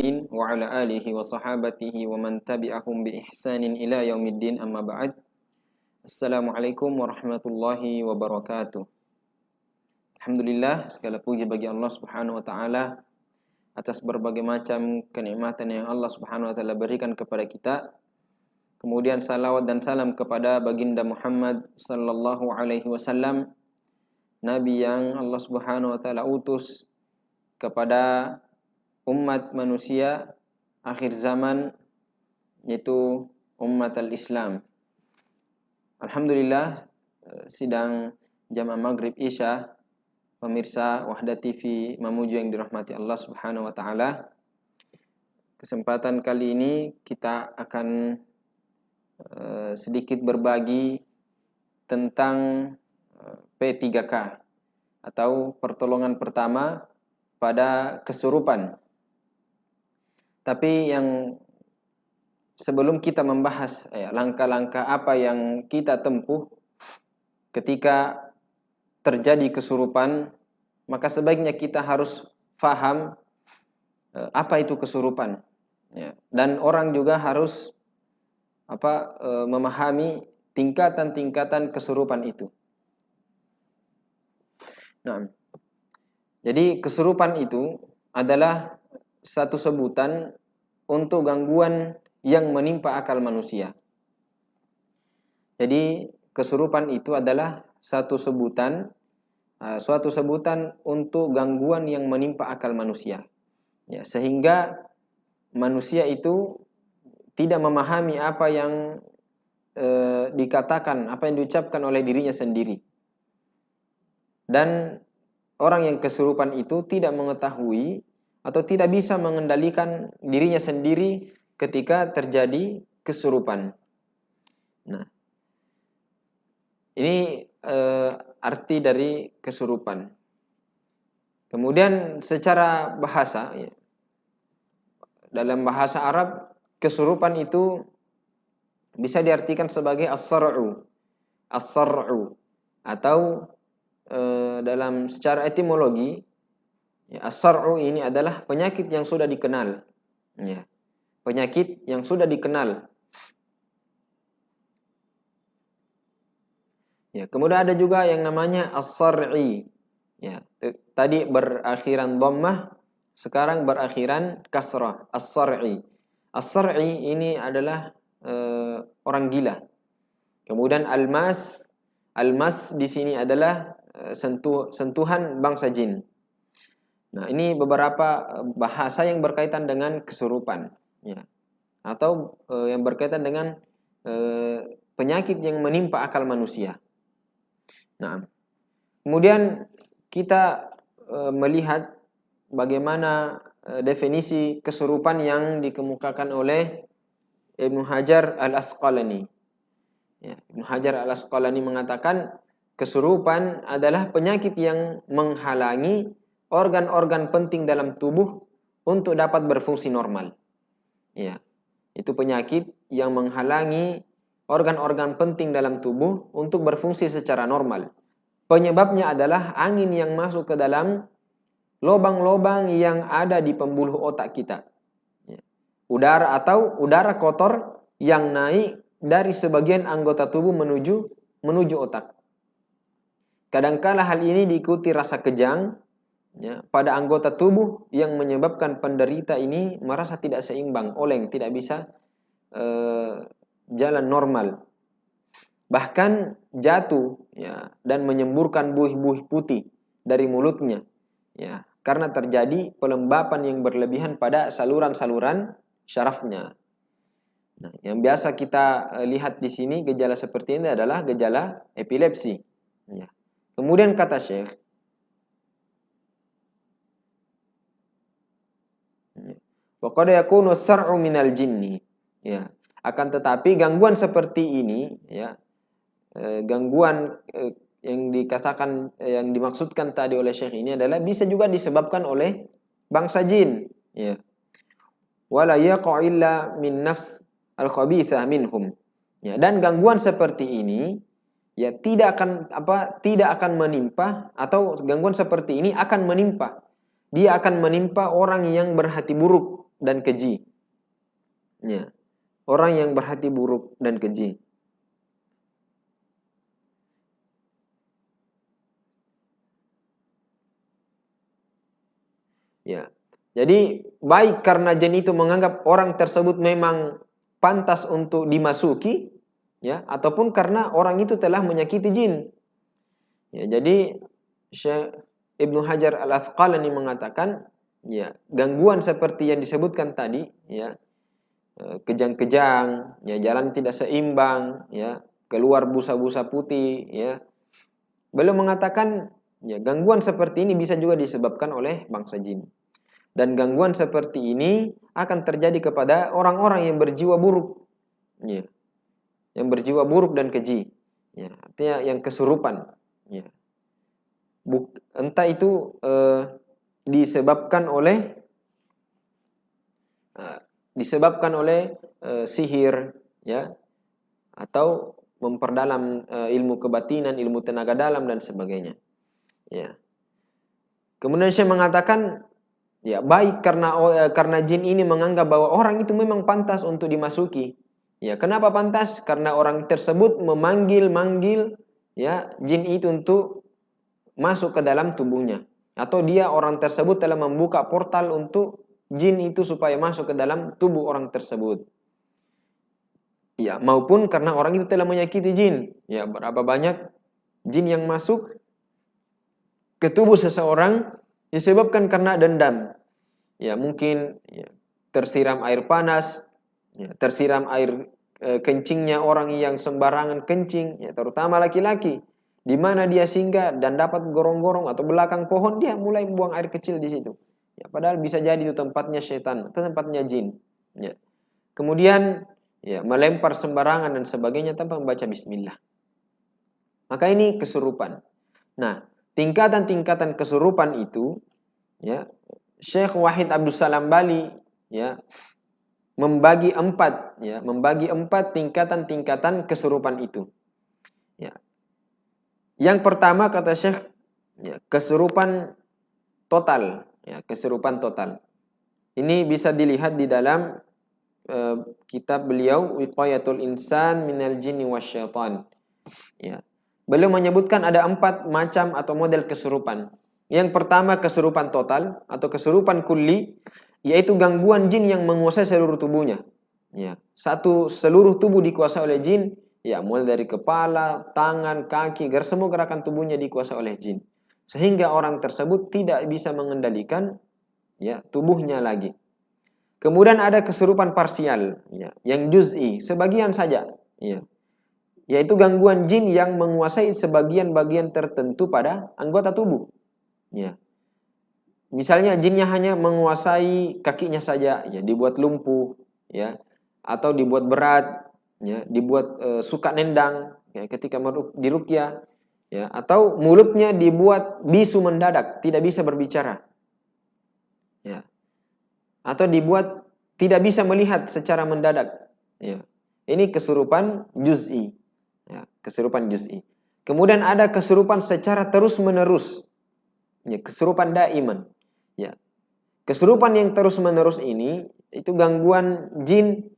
Muhammadin wa ala alihi wa sahabatihi wa man tabi'ahum bi ihsanin ila yaumiddin amma ba'd. Assalamualaikum warahmatullahi wabarakatuh. Alhamdulillah, segala puji bagi Allah Subhanahu wa taala atas berbagai macam kenikmatan yang Allah Subhanahu wa taala berikan kepada kita. Kemudian salawat dan salam kepada baginda Muhammad sallallahu alaihi wasallam, nabi yang Allah Subhanahu wa taala utus kepada umat manusia akhir zaman, yaitu umat al-Islam. Alhamdulillah, sidang jamaah maghrib isya, pemirsa Wahda TV Mamuju yang dirahmati Allah Subhanahu wa taala. Kesempatan kali ini kita akan sedikit berbagi tentang P3K atau pertolongan pertama pada kesurupan. Tapi yang sebelum kita membahas langkah-langkah apa yang kita tempuh ketika terjadi kesurupan, maka sebaiknya kita harus faham apa itu kesurupan. Dan orang juga harus memahami tingkatan-tingkatan kesurupan itu. Nah, jadi kesurupan itu adalah satu sebutan untuk gangguan yang menimpa akal manusia. Jadi kesurupan itu adalah suatu sebutan untuk gangguan yang menimpa akal manusia. Ya, sehingga manusia itu tidak memahami apa yang dikatakan, apa yang diucapkan oleh dirinya sendiri. Dan orang yang kesurupan itu tidak mengetahui atau tidak bisa mengendalikan dirinya sendiri ketika terjadi kesurupan. Nah, ini arti dari kesurupan. Kemudian secara bahasa, dalam bahasa Arab, kesurupan itu bisa diartikan sebagai as-sar'u. As-sar'u atau dalam secara etimologi, as-sar'u ini adalah penyakit yang sudah dikenal. Ya. Penyakit yang sudah dikenal. Ya, kemudian ada juga yang namanya as-sar'i. Ya, tadi berakhiran dhammah, sekarang berakhiran kasrah, as-sar'i. As-sar'i ini adalah orang gila. Kemudian al-mas di sini adalah sentuhan bangsa jin. Nah, ini beberapa bahasa yang berkaitan dengan kesurupan, ya, atau yang berkaitan dengan penyakit yang menimpa akal manusia. Nah, kemudian kita melihat bagaimana definisi kesurupan yang dikemukakan oleh Ibnu Hajar al-Asqalani. Ya, Ibnu Hajar al-Asqalani mengatakan kesurupan adalah penyakit yang menghalangi organ-organ penting dalam tubuh untuk dapat berfungsi normal. Ya, itu penyakit yang menghalangi organ-organ penting dalam tubuh untuk berfungsi secara normal. Penyebabnya adalah angin yang masuk ke dalam lubang-lubang yang ada di pembuluh otak kita. Ya. Udara kotor yang naik dari sebagian anggota tubuh menuju otak. Kadangkala hal ini diikuti rasa kejang, ya, pada anggota tubuh yang menyebabkan penderita ini merasa tidak seimbang, oleng, tidak bisa jalan normal. Bahkan jatuh, ya, dan menyemburkan buih-buih putih dari mulutnya, ya, karena terjadi pelembapan yang berlebihan pada saluran-saluran syarafnya. Nah, yang biasa kita lihat di sini gejala seperti ini adalah gejala epilepsi. Ya. Kemudian kata Syekh, wa qad yakunu as-sar'u minal jinni. Ya, akan tetapi gangguan seperti ini, ya, gangguan yang dikatakan, yang dimaksudkan tadi oleh Syekh ini adalah bisa juga disebabkan oleh bangsa jin. Ya. Wala yaqa illa min nafs al-khabithah minhum. Ya, dan gangguan seperti ini ya tidak akan menimpa, atau gangguan seperti ini akan menimpa. Dia akan menimpa orang yang berhati buruk, dan keji. Ya. Orang yang berhati buruk dan keji. Ya. Jadi baik karena jin itu menganggap orang tersebut memang pantas untuk dimasuki, ya, ataupun karena orang itu telah menyakiti jin. Ya, jadi Syekh Ibnu Hajar Al-Asqalani mengatakan, ya, gangguan seperti yang disebutkan tadi, ya, kejang-kejang, ya, jalan tidak seimbang, ya, keluar busa-busa putih, ya. Beliau mengatakan, ya, gangguan seperti ini bisa juga disebabkan oleh bangsa jin. Dan gangguan seperti ini akan terjadi kepada orang-orang yang berjiwa buruk, ya, yang berjiwa buruk dan keji, ya, artinya yang kesurupan, ya. Entah itu disebabkan oleh sihir, ya, atau memperdalam ilmu kebatinan, ilmu tenaga dalam dan sebagainya, ya. Kemudian saya mengatakan, ya, baik karena jin ini menganggap bahwa orang itu memang pantas untuk dimasuki. Ya, kenapa pantas? Karena orang tersebut memanggil-manggil, ya, jin itu untuk masuk ke dalam tubuhnya. Atau orang tersebut telah membuka portal untuk jin itu supaya masuk ke dalam tubuh orang tersebut. Ya, maupun karena orang itu telah menyakiti jin. Ya, berapa banyak jin yang masuk ke tubuh seseorang disebabkan karena dendam. Ya, mungkin, ya, tersiram air panas, ya, tersiram air kencingnya orang yang sembarangan kencing, ya, terutama laki-laki, di mana dia singgah dan dapat gorong-gorong atau belakang pohon, dia mulai buang air kecil di situ. Ya, padahal bisa jadi itu tempatnya setan, atau tempatnya jin. Ya. Kemudian, ya, melempar sembarangan dan sebagainya tanpa membaca bismillah. Maka ini kesurupan. Nah, tingkatan-tingkatan kesurupan itu, ya, Syekh Wahid Abdul Salam Bali, ya, membagi empat tingkatan-tingkatan kesurupan itu. Ya. Yang pertama kata Syekh, ya, kesurupan total, ya, kesurupan total. Ini bisa dilihat di dalam kitab beliau Wiqayatul Insan Minal Jinni Wasyaitan. Ya. Beliau menyebutkan ada 4 macam atau model kesurupan. Yang pertama kesurupan total atau kesurupan kulli, yaitu gangguan jin yang menguasai seluruh tubuhnya. Ya, seluruh tubuh dikuasai oleh jin, ya, mulai dari kepala, tangan, kaki, semua gerakan tubuhnya dikuasai oleh jin. Sehingga orang tersebut tidak bisa mengendalikan, ya, tubuhnya lagi. Kemudian ada kesurupan parsial, ya, yang juz'i, sebagian saja, ya. Yaitu gangguan jin yang menguasai sebagian-bagian tertentu pada anggota tubuh. Ya. Misalnya jinnya hanya menguasai kakinya saja, ya, dibuat lumpuh, ya, atau dibuat berat, ya, dibuat suka nendang, ya, ketika diruqyah, ya, atau mulutnya dibuat bisu mendadak, tidak bisa berbicara, ya, atau dibuat tidak bisa melihat secara mendadak, ya. Ini kesurupan juz'i, ya, kesurupan juz'i. Kemudian ada kesurupan secara terus-menerus, ya, kesurupan daiman. Ya. Kesurupan yang terus-menerus ini itu gangguan jin,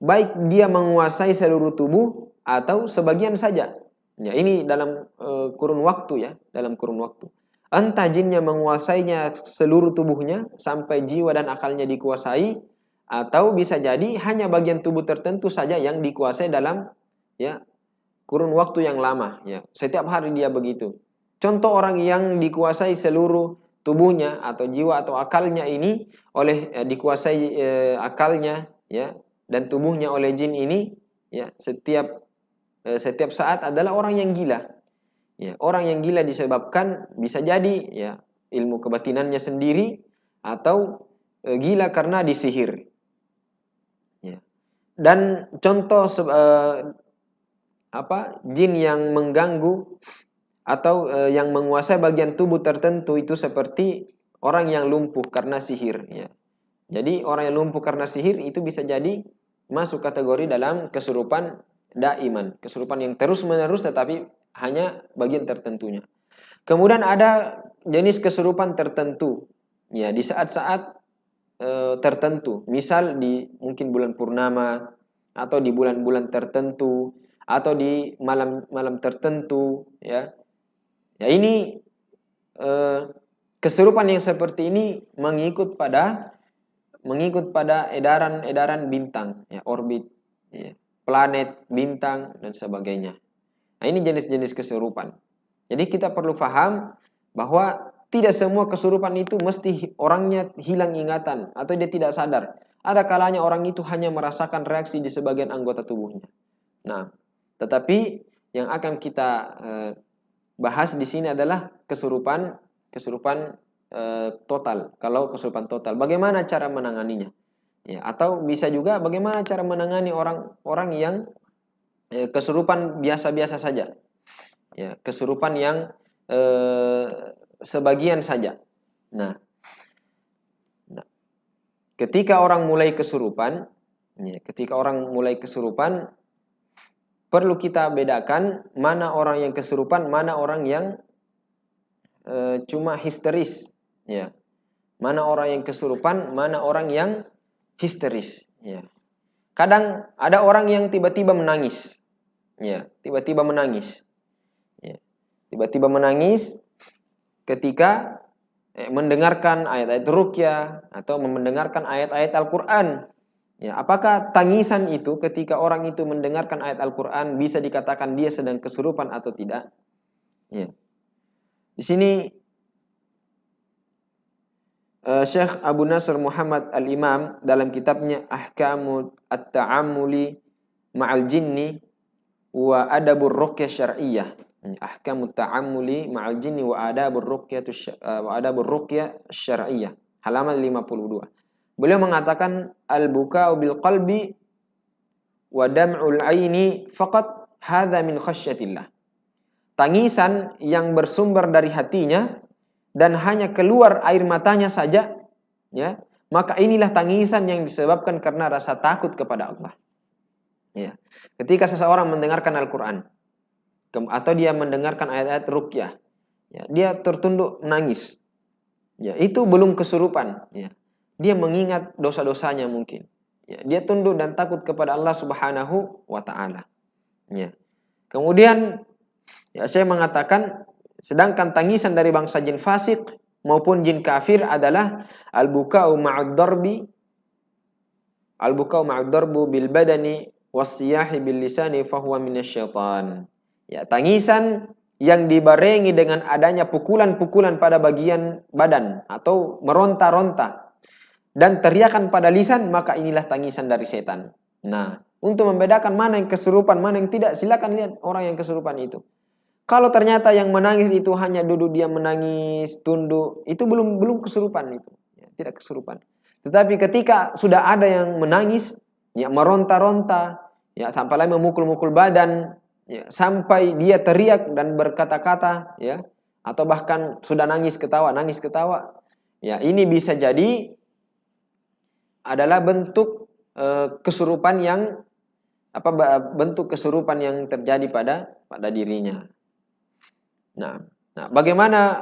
baik dia menguasai seluruh tubuh atau sebagian saja. Ya, ini dalam kurun waktu, ya, dalam kurun waktu. Entah jinnya menguasainya seluruh tubuhnya sampai jiwa dan akalnya dikuasai, atau bisa jadi hanya bagian tubuh tertentu saja yang dikuasai dalam, ya, kurun waktu yang lama, ya. Setiap hari dia begitu. Contoh orang yang dikuasai seluruh tubuhnya atau jiwa atau akalnya ini dikuasai akalnya, ya, dan tubuhnya oleh jin ini, ya, setiap saat adalah orang yang gila. Ya, orang yang gila disebabkan bisa jadi, ya, ilmu kebatinannya sendiri atau gila karena disihir. Ya. Dan contoh jin yang mengganggu atau yang menguasai bagian tubuh tertentu itu seperti orang yang lumpuh karena sihir, ya. Jadi orang yang lumpuh karena sihir itu bisa jadi masuk kategori dalam kesurupan daiman, kesurupan yang terus-menerus tetapi hanya bagian tertentunya. Kemudian ada jenis kesurupan tertentu, ya, di saat-saat tertentu. Misal di mungkin bulan purnama atau di bulan-bulan tertentu atau di malam-malam tertentu, ya. Ya ini kesurupan yang seperti ini mengikut pada edaran bintang, ya, orbit, ya, planet, bintang dan sebagainya. Nah, ini jenis-jenis kesurupan. Jadi kita perlu paham bahwa tidak semua kesurupan itu mesti orangnya hilang ingatan atau dia tidak sadar. Ada kalanya orang itu hanya merasakan reaksi di sebagian anggota tubuhnya. Nah, tetapi yang akan kita bahas di sini adalah kesurupan total. Kalau kesurupan total, bagaimana cara menanganinya? Ya, atau bisa juga bagaimana cara menangani orang-orang yang kesurupan biasa-biasa saja. Ya, kesurupan yang sebagian saja. Nah, ketika orang mulai kesurupan, perlu kita bedakan mana orang yang kesurupan, mana orang yang cuma histeris. Ya, mana orang yang kesurupan, mana orang yang histeris. Ya. Kadang ada orang yang tiba-tiba menangis. Ya, tiba-tiba menangis. Ya. Tiba-tiba menangis ketika mendengarkan ayat-ayat ruqyah atau mendengarkan ayat-ayat Al-Qur'an. Ya, apakah tangisan itu ketika orang itu mendengarkan ayat Al-Qur'an bisa dikatakan dia sedang kesurupan atau tidak? Ya. Di sini Syekh Abu Nasr Muhammad Al-Imam dalam kitabnya Ahkamut At-Ta'ammuli Ma'al Jinni wa Adabur Ruqyah Syar'iyyah. Ahkamut Ta'ammuli Ma'al Jinni wa Adabur Ruqyah Syar'iyyah. Halaman 52. Beliau mengatakan al-buka'u bil qalbi wa dam'ul aini faqat hadza min khasyatillah. Tangisan yang bersumber dari hatinya dan hanya keluar air matanya saja, ya, maka inilah tangisan yang disebabkan karena rasa takut kepada Allah. Ya. Ketika seseorang mendengarkan Al-Quran atau dia mendengarkan ayat-ayat ruqyah, ya, dia tertunduk menangis, ya, itu belum kesurupan. Ya. Dia mengingat dosa-dosanya mungkin. Ya, dia tunduk dan takut kepada Allah Subhanahu wa Ta'ala. Ya. Kemudian, ya, saya mengatakan, sedangkan tangisan dari bangsa jin fasik maupun jin kafir adalah al-buka'u ma'ad-darbu bil badani was-siyahi bil lisani fahuwa minasyaitan. Ya, tangisan yang dibarengi dengan adanya pukulan-pukulan pada bagian badan atau meronta-ronta dan teriakan pada lisan, maka inilah tangisan dari setan. Nah, untuk membedakan mana yang kesurupan, mana yang tidak, silakan lihat orang yang kesurupan itu. Kalau ternyata yang menangis itu hanya duduk dia menangis, tunduk, itu belum kesurupan itu, ya, tidak kesurupan. Tetapi ketika sudah ada yang menangis, ya, meronta-ronta, ya, sampai lain memukul-mukul badan, ya, sampai dia teriak dan berkata-kata, ya, atau bahkan sudah nangis ketawa, ya, ini bisa jadi adalah bentuk kesurupan yang bentuk kesurupan yang terjadi pada dirinya. Nah, bagaimana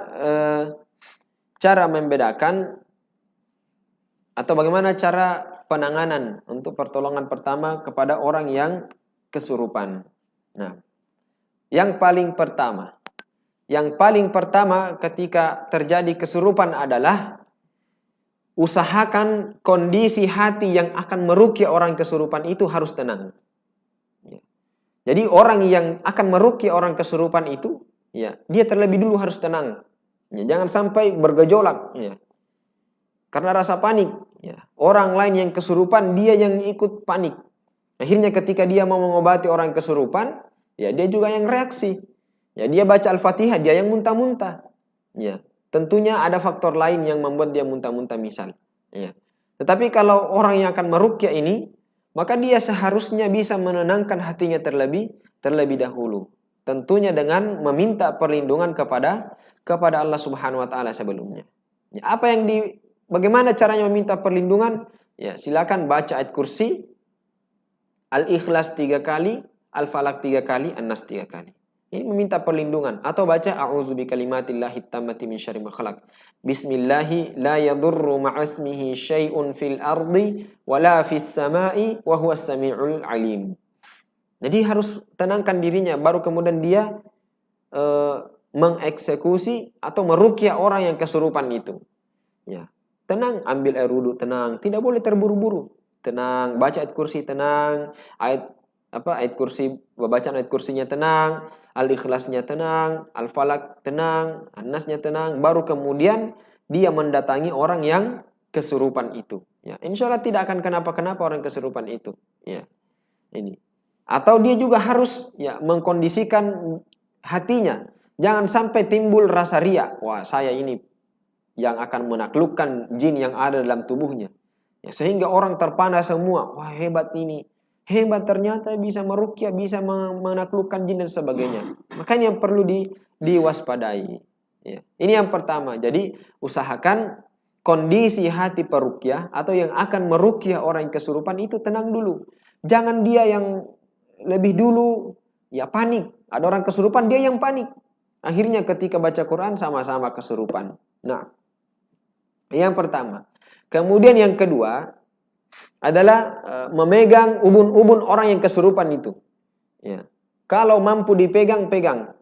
cara membedakan atau bagaimana cara penanganan untuk pertolongan pertama kepada orang yang kesurupan? Nah, yang paling pertama ketika terjadi kesurupan adalah usahakan kondisi hati yang akan meruqyah orang kesurupan itu harus tenang. Ya. Jadi orang yang akan meruqyah orang kesurupan itu, ya, dia terlebih dulu harus tenang. Ya, jangan sampai bergejolak, ya. Karena rasa panik, ya. Orang lain yang kesurupan, dia yang ikut panik. Akhirnya ketika dia mau mengobati orang kesurupan, ya, dia juga yang reaksi. Ya, dia baca Al-Fatihah, dia yang muntah-muntah. Ya, tentunya ada faktor lain yang membuat dia muntah-muntah misal. Ya. Tetapi kalau orang yang akan meruqyah ini, maka dia seharusnya bisa menenangkan hatinya terlebih dahulu. Tentunya dengan meminta perlindungan kepada Allah Subhanahu wa Ta'ala sebelumnya. Ya, bagaimana caranya meminta perlindungan? Ya, silakan baca ayat kursi, Al-Ikhlas 3 kali, Al-Falaq 3 kali, An-Nas 3 kali. Ini meminta perlindungan. Atau baca a'udzu bikalimatillahi tammati min syarri ma khalaq. Bismillahi la yadurru ma'asmihi syai'un fil ardi wala fis sama'i wa huwas samiul alim. Jadi harus tenangkan dirinya baru kemudian dia mengeksekusi atau meruqyah orang yang kesurupan itu. Ya. Tenang, ambil air wudu, tenang. Tidak boleh terburu-buru. Tenang, baca ayat kursi tenang, ayat kursi, bacaan ayat kursinya tenang, Al-Ikhlasnya tenang, Al-Falaq tenang, An-Nasnya tenang, baru kemudian dia mendatangi orang yang kesurupan itu. Ya, insya Allah tidak akan kenapa-kenapa orang kesurupan itu. Ya, ini. Atau dia juga harus ya mengkondisikan hatinya. Jangan sampai timbul rasa riya. Wah, saya ini yang akan menaklukkan jin yang ada dalam tubuhnya. Ya, sehingga orang terpana semua. Wah, hebat ini. Hebat, ternyata bisa meruqyah, bisa menaklukkan jin dan sebagainya. Makanya yang perlu diwaspadai. Ya. Ini yang pertama. Jadi usahakan kondisi hati peruqyah atau yang akan meruqyah orang yang kesurupan itu tenang dulu. Jangan dia yang lebih dulu ya panik. Ada orang kesurupan, dia yang panik. Akhirnya ketika baca Quran sama-sama kesurupan. Nah, yang pertama. Kemudian yang kedua adalah memegang ubun-ubun orang yang kesurupan itu. Ya. Kalau mampu dipegang, pegang.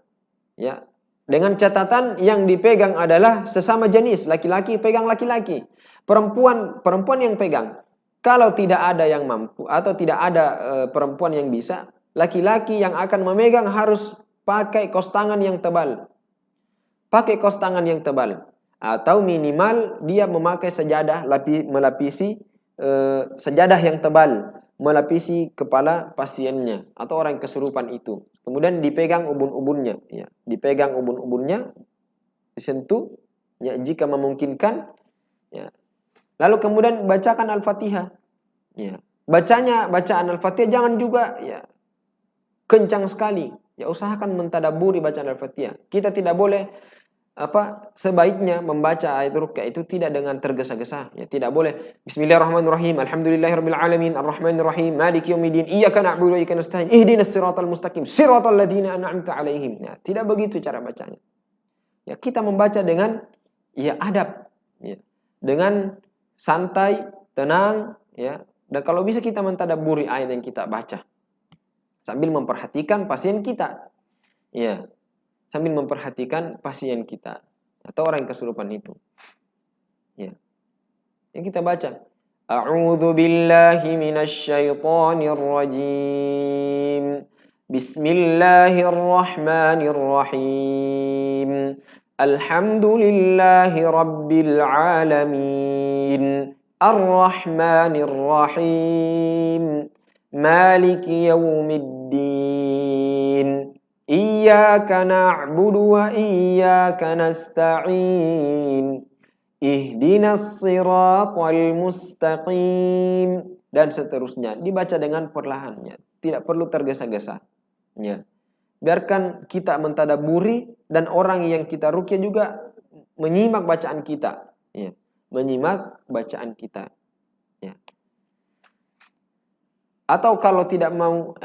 Ya. Dengan catatan yang dipegang adalah sesama jenis, laki-laki pegang laki-laki, perempuan yang pegang. Kalau tidak ada yang mampu atau tidak ada perempuan yang bisa, laki-laki yang akan memegang harus pakai kos tangan yang tebal. Pakai kos tangan yang tebal. Atau minimal dia memakai sejadah melapisi sejadah yang tebal melapisi kepala pasiennya atau orang kesurupan itu. Kemudian dipegang ubun-ubunnya, ya. Dipegang ubun-ubunnya, disentuh, ya, jika memungkinkan, ya. Lalu kemudian bacakan Al-Fatihah, ya. Bacaan Al-Fatihah jangan juga, ya, kencang sekali. Ya, usahakan mentadabburi bacaan Al-Fatihah. Kita tidak boleh sebaiknya membaca ayat ruqyah itu tidak dengan tergesa-gesa, ya, tidak boleh bismillahirrahmanirrahim alhamdulillahirabbil alamin arrahmanirrahim maliki yaumiddin iyyaka na'budu wa iyyaka nasta'in ihdinas siratal mustaqim siratal ladzina an'amta 'alaihim. Nah, tidak begitu cara bacanya. Ya, kita membaca dengan ya adab, ya, dengan santai, tenang, ya. Dan kalau bisa kita mentadabburi ayat yang kita baca sambil memperhatikan pasien kita. Ya. Sambil memperhatikan pasien kita atau orang yang kesurupan itu. Ya. Yang kita baca, A'udzu billahi minasy syaithanir rajim. Bismillahirrahmanirrahim. Alhamdulillahi rabbil alamin. Ar-Rahmanir Rahim. Maliki yaumiddin. Iyyaka na'budu wa iyyaka nasta'in. Ihdinas siratal mustaqim. Dan seterusnya. Dibaca dengan perlahan, ya. Tidak perlu tergesa-gesa, ya. Biarkan kita mentadabburi dan orang yang kita ruqyah juga menyimak bacaan kita, ya. Menyimak bacaan kita, ya. Atau kalau tidak mau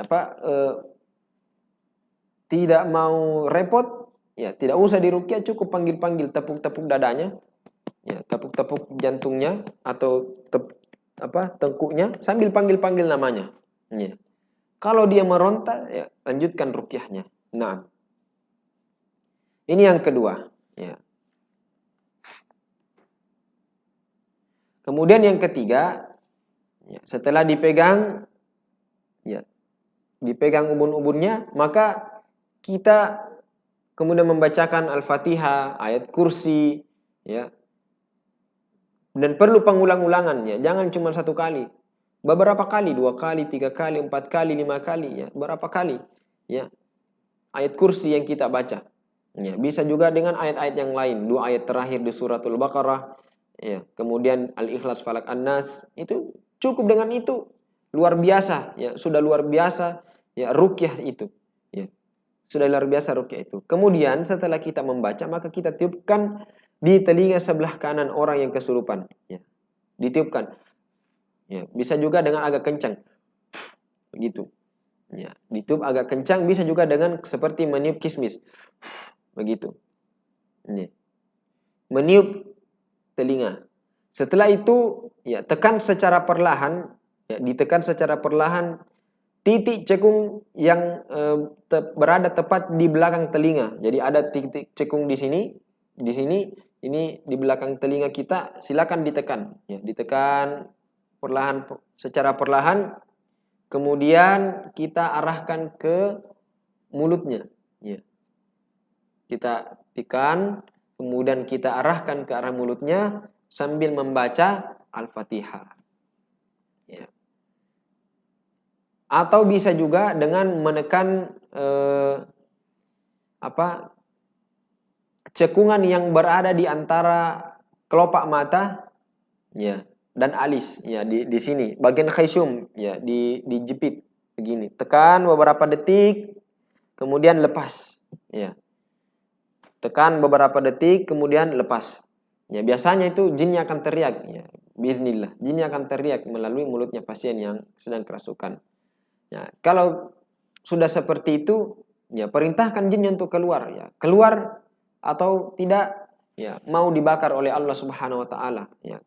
tidak mau repot, ya tidak usah diruqyah, cukup panggil-panggil, tepuk-tepuk dadanya, ya, tepuk-tepuk jantungnya atau tengkuknya sambil panggil-panggil namanya. Ya. Kalau dia meronta, ya lanjutkan ruqyahnya. Nah, ini yang kedua. Ya. Kemudian yang ketiga, ya, setelah dipegang, ya, dipegang ubun-ubunnya, maka kita kemudian membacakan Al-Fatihah, ayat kursi, ya. Dan perlu pengulang-ulangan, ya. Jangan cuma satu kali. Beberapa kali, 2 kali, 3 kali, 4 kali, 5 kali, ya. Berapa kali, ya. Ayat kursi yang kita baca. Ya, bisa juga dengan ayat-ayat yang lain. 2 ayat terakhir di suratul Baqarah, ya. Kemudian Al-Ikhlas, Falaq, An-Nas, itu cukup dengan itu. Luar biasa, ya. Sudah luar biasa, ya, ruqyah itu, ya. Sudah luar biasa ruqyah itu. Kemudian setelah kita membaca, maka kita tiupkan di telinga sebelah kanan orang yang kesurupan, ya. Ditiupkan, ya. Bisa juga dengan agak kencang, begitu, Ya, ditiup agak kencang, bisa juga dengan seperti meniup kismis. Begitu. Ini. Meniup telinga. Setelah itu, ya tekan secara perlahan, ya ditekan secara perlahan titik cekung yang berada tepat di belakang telinga. Jadi ada titik cekung di sini, ini di belakang telinga kita. Silakan ditekan, ya ditekan perlahan, secara perlahan. Kemudian kita arahkan ke mulutnya, ya. Kita tekan, kemudian kita arahkan ke arah mulutnya sambil membaca Al-Fatihah. Ya. Atau bisa juga dengan menekan cekungan yang berada di antara kelopak mata, ya, dan alis, ya, di sini bagian khaysum, ya, dijepit begini. Tekan beberapa detik, kemudian lepas, ya. Tekan beberapa detik, kemudian lepas. Ya, biasanya itu jinnya akan teriak, ya. Biiznillah, jinnya akan teriak melalui mulutnya pasien yang sedang kerasukan. Ya, kalau sudah seperti itu, ya perintahkan jinnya untuk keluar, ya. Keluar atau tidak, ya, mau dibakar oleh Allah Subhanahu wa taala, ya.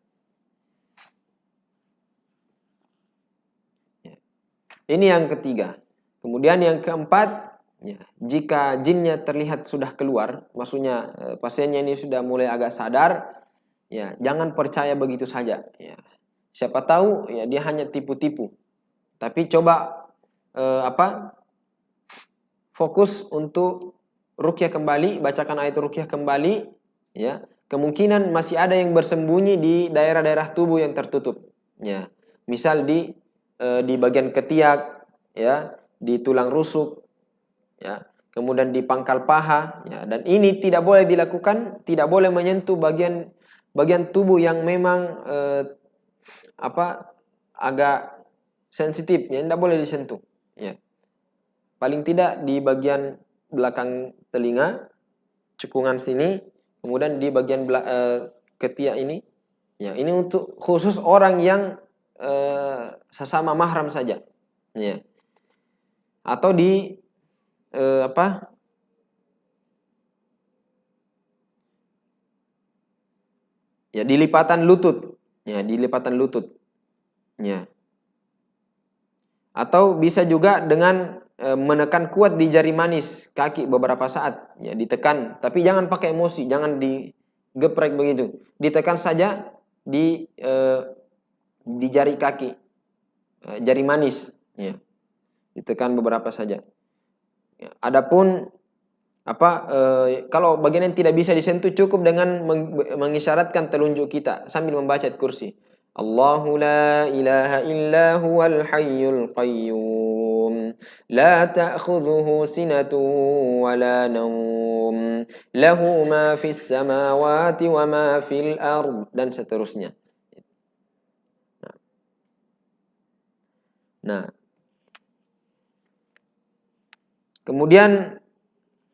Ya. Ini yang ketiga. Kemudian yang keempat, ya, jika jinnya terlihat sudah keluar, maksudnya pasiennya ini sudah mulai agak sadar, ya, jangan percaya begitu saja, ya. Siapa tahu, ya, dia hanya tipu-tipu. Tapi coba fokus untuk ruqyah kembali, bacakan ayat ruqyah kembali, ya. Kemungkinan masih ada yang bersembunyi di daerah-daerah tubuh yang tertutup, ya. Misal di bagian ketiak, ya, di tulang rusuk, ya. Kemudian di pangkal paha, ya. Dan ini tidak boleh dilakukan, tidak boleh menyentuh bagian tubuh yang memang agak sensitif, ya, tidak boleh disentuh, ya. Paling tidak di bagian belakang telinga, cekungan sini, kemudian di bagian ketiak ini. Ya, ini untuk khusus orang yang sesama mahram saja. Ya. Atau di Ya, di lipatan lutut. Ya, di lipatan lutut. Ya. Atau bisa juga dengan menekan kuat di jari manis kaki beberapa saat, ya, ditekan, tapi jangan pakai emosi, jangan digeprek begitu. Ditekan saja di jari kaki, jari manis, ya. Ditekan beberapa saja. Ya. Adapun kalau bagian yang tidak bisa disentuh, cukup dengan mengisyaratkan telunjuk kita sambil membaca ayat kursi. Allahu la ilaha illa huwal hayyul qayyum la ta'khudhuhu sinatun wa la nawm lahu ma fis samawati wa ma fil ard, dan seterusnya. Nah, kemudian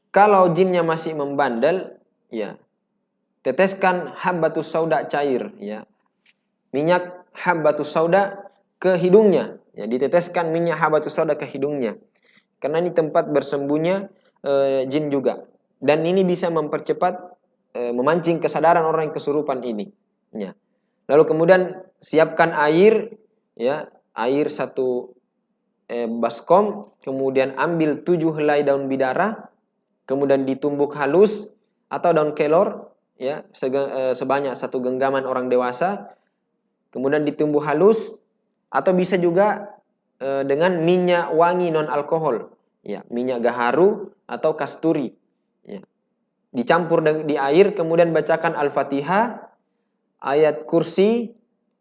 kalau jinnya masih membandel, ya, teteskan habbatus sauda cair, ya. Minyak habbatus sauda ke hidungnya, ya, diteteskan minyak habbatus sauda ke hidungnya. Karena ini tempat bersembunyi jin juga. Dan ini bisa mempercepat memancing kesadaran orang yang kesurupan ini, ya. Lalu kemudian siapkan air, ya, air 1 baskom, kemudian ambil 7 helai daun bidara, kemudian ditumbuk halus, atau daun kelor, ya, sebanyak 1 genggaman orang dewasa. Kemudian ditumbuk halus, atau bisa juga dengan minyak wangi non alkohol, ya, minyak gaharu atau kasturi, ya. Dicampur di air, kemudian bacakan Al-Fatihah, ayat kursi,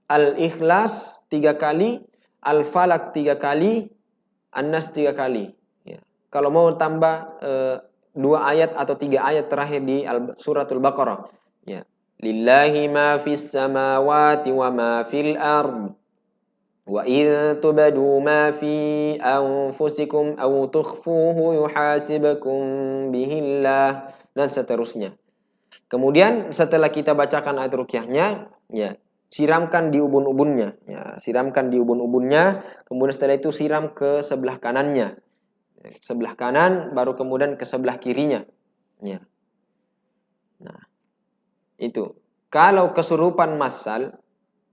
Al-Ikhlas 3 kali, Al-Falak 3 kali, An-Nas 3 kali, ya. Kalau mau tambah 2 ayat atau 3 ayat terakhir di suratul Baqarah, ya. Lillahi ma fis samawati wa ma fil ard wa in tubadu ma fi anfusikum aw tukhfuhu yuhasibukum bihillah, dan seterusnya. Kemudian setelah kita bacakan ayat ruqyahnya, ya, siramkan di ubun-ubunnya. Ya, siramkan di ubun-ubunnya, kemudian setelah itu siram ke sebelah kanannya. Sebelah kanan, baru kemudian ke sebelah kirinya. Ya. Nah, itu. Kalau kesurupan massal,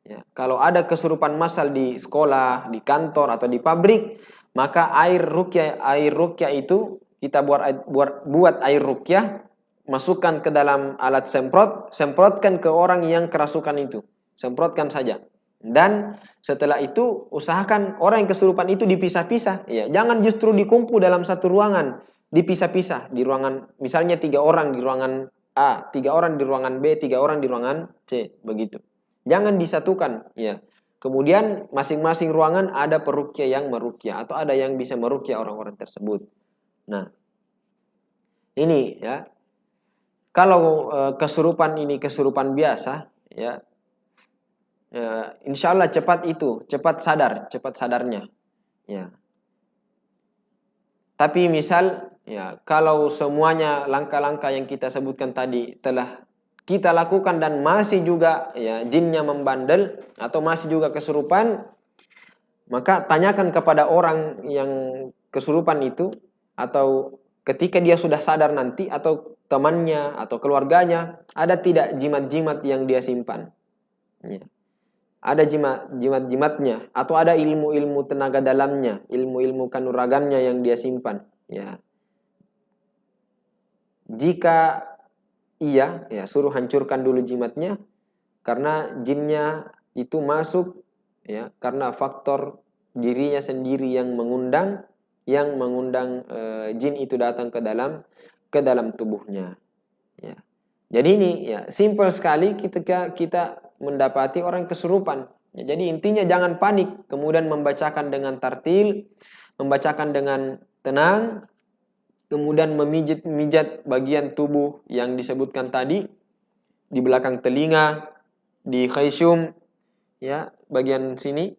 ya, kalau ada kesurupan massal di sekolah, di kantor atau di pabrik, maka air ruqyah itu kita buat air ruqyah, masukkan ke dalam alat semprot, semprotkan ke orang yang kerasukan itu. Semprotkan saja. Dan setelah itu usahakan orang yang kesurupan itu dipisah-pisah, ya. Jangan justru dikumpul dalam satu ruangan, dipisah-pisah di ruangan, misalnya 3 orang di ruangan A, 3 orang di ruangan B, 3 orang di ruangan C, begitu. Jangan disatukan, ya. Kemudian masing-masing ruangan ada peruqyah yang meruqyah atau ada yang bisa meruqyah orang-orang tersebut. Nah, ini ya. Kalau kesurupan ini kesurupan biasa, ya, insya Allah cepat sadarnya, ya. Tapi misal, ya, kalau semuanya langkah-langkah yang kita sebutkan tadi telah kita lakukan dan masih juga, ya, jinnya membandel atau masih juga kesurupan, maka tanyakan kepada orang yang kesurupan itu, atau ketika dia sudah sadar nanti, atau temannya atau keluarganya, ada tidak jimat-jimat yang dia simpan, ya. Ada jimat-jimatnya, atau ada ilmu-ilmu tenaga dalamnya, ilmu-ilmu kanuragannya yang dia simpan, ya. Jika iya, ya, suruh hancurkan dulu jimatnya, karena jinnya itu masuk, ya, karena faktor dirinya sendiri yang mengundang jin itu datang ke dalam tubuhnya, ya. Jadi ini, ya, simpel sekali ketika kita mendapati orang kesurupan, ya. Jadi intinya jangan panik, kemudian membacakan dengan tartil, membacakan dengan tenang, kemudian memijat bagian tubuh yang disebutkan tadi, di belakang telinga, di khaysyum, ya, bagian sini,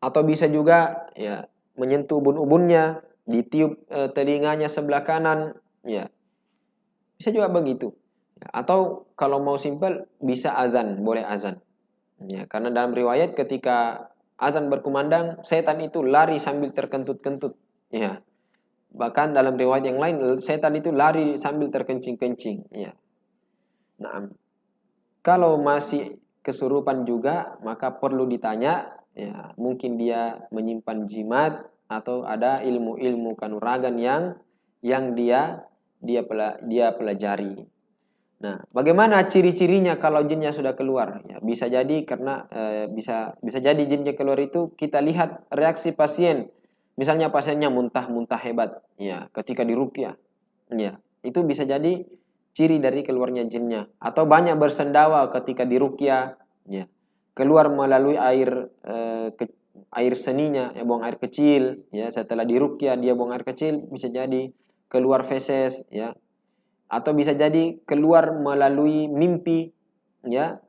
atau bisa juga, ya, menyentuh ubun-ubunnya, ditiup telinganya sebelah kanan, ya, bisa juga begitu, ya. Atau kalau mau simpel bisa azan, boleh azan, ya, karena dalam riwayat ketika azan berkumandang, setan itu lari sambil terkentut-kentut, ya. Bahkan dalam riwayat yang lain, setan itu lari sambil terkencing-kencing, ya. Nah, kalau masih kesurupan juga, maka perlu ditanya, ya, mungkin dia menyimpan jimat atau ada ilmu-ilmu kanuragan yang dia pelajari. Nah, bagaimana ciri-cirinya kalau jinnya sudah keluar? Ya, bisa jadi karena bisa jadi jinnya keluar itu kita lihat reaksi pasien. Misalnya pasiennya muntah-muntah hebat, ya, ketika diruqyah, ya, itu bisa jadi ciri dari keluarnya jinnya. Atau banyak bersendawa ketika diruqyah, ya, keluar melalui air seninya, ya, buang air kecil, ya, setelah diruqyah dia buang air kecil, bisa jadi keluar feses, ya, atau bisa jadi keluar melalui mimpi, ya,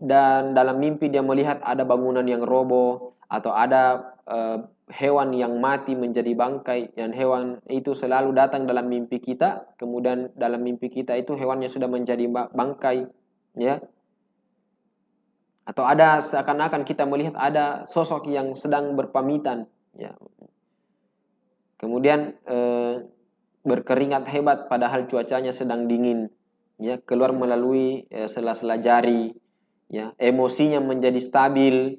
dan dalam mimpi dia melihat ada bangunan yang roboh atau ada hewan yang mati menjadi bangkai, dan hewan itu selalu datang dalam mimpi kita, kemudian dalam mimpi kita itu hewannya sudah menjadi bangkai, ya. Atau ada seakan-akan kita melihat ada sosok yang sedang berpamitan, ya. Kemudian berkeringat hebat padahal cuacanya sedang dingin, ya, keluar melalui sela-sela jari, ya, emosinya menjadi stabil,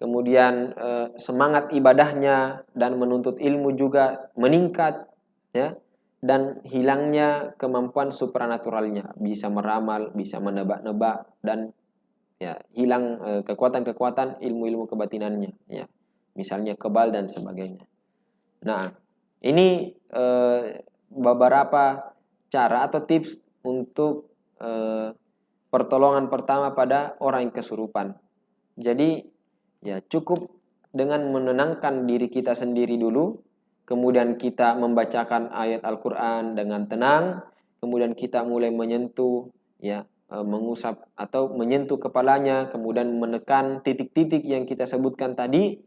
kemudian semangat ibadahnya dan menuntut ilmu juga meningkat, ya, dan hilangnya kemampuan supranaturalnya, bisa meramal, bisa menebak-nebak, dan, ya, hilang kekuatan-kekuatan ilmu-ilmu kebatinannya, ya, misalnya kebal dan sebagainya. Nah, ini beberapa cara atau tips untuk pertolongan pertama pada orang yang kesurupan. Jadi, ya, cukup dengan menenangkan diri kita sendiri dulu, kemudian kita membacakan ayat Al-Quran dengan tenang, kemudian kita mulai menyentuh, ya, mengusap atau menyentuh kepalanya, kemudian menekan titik-titik yang kita sebutkan tadi,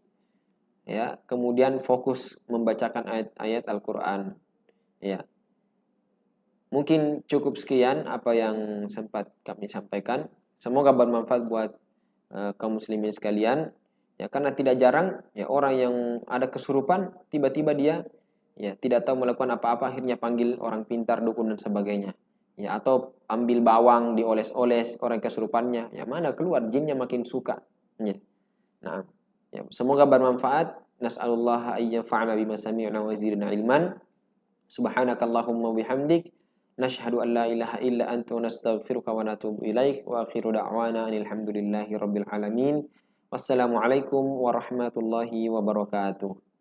ya, kemudian fokus membacakan ayat-ayat Al-Quran, ya. Mungkin cukup sekian apa yang sempat kami sampaikan. Semoga bermanfaat buat kaum muslimin sekalian. Ya, karena tidak jarang ya orang yang ada kesurupan tiba-tiba dia ya tidak tahu melakukan apa-apa, akhirnya panggil orang pintar, dukun dan sebagainya. Ya, atau ambil bawang dioles-oles orang kesurupannya. Ya, mana keluar jinnya makin suka. Ya. Nah, ya, semoga bermanfaat. Nas'alullah ay yanfa'ana bima sami'na wa zidna ilman. Subhanakallahumma bihamdik nashhadu an la ilaha illa anta nastaghfiruka wa natubu ilaik wa akhiru da'wana alhamdulillahi rabbil alamin. Wassalamualaikum warahmatullahi wabarakatuh.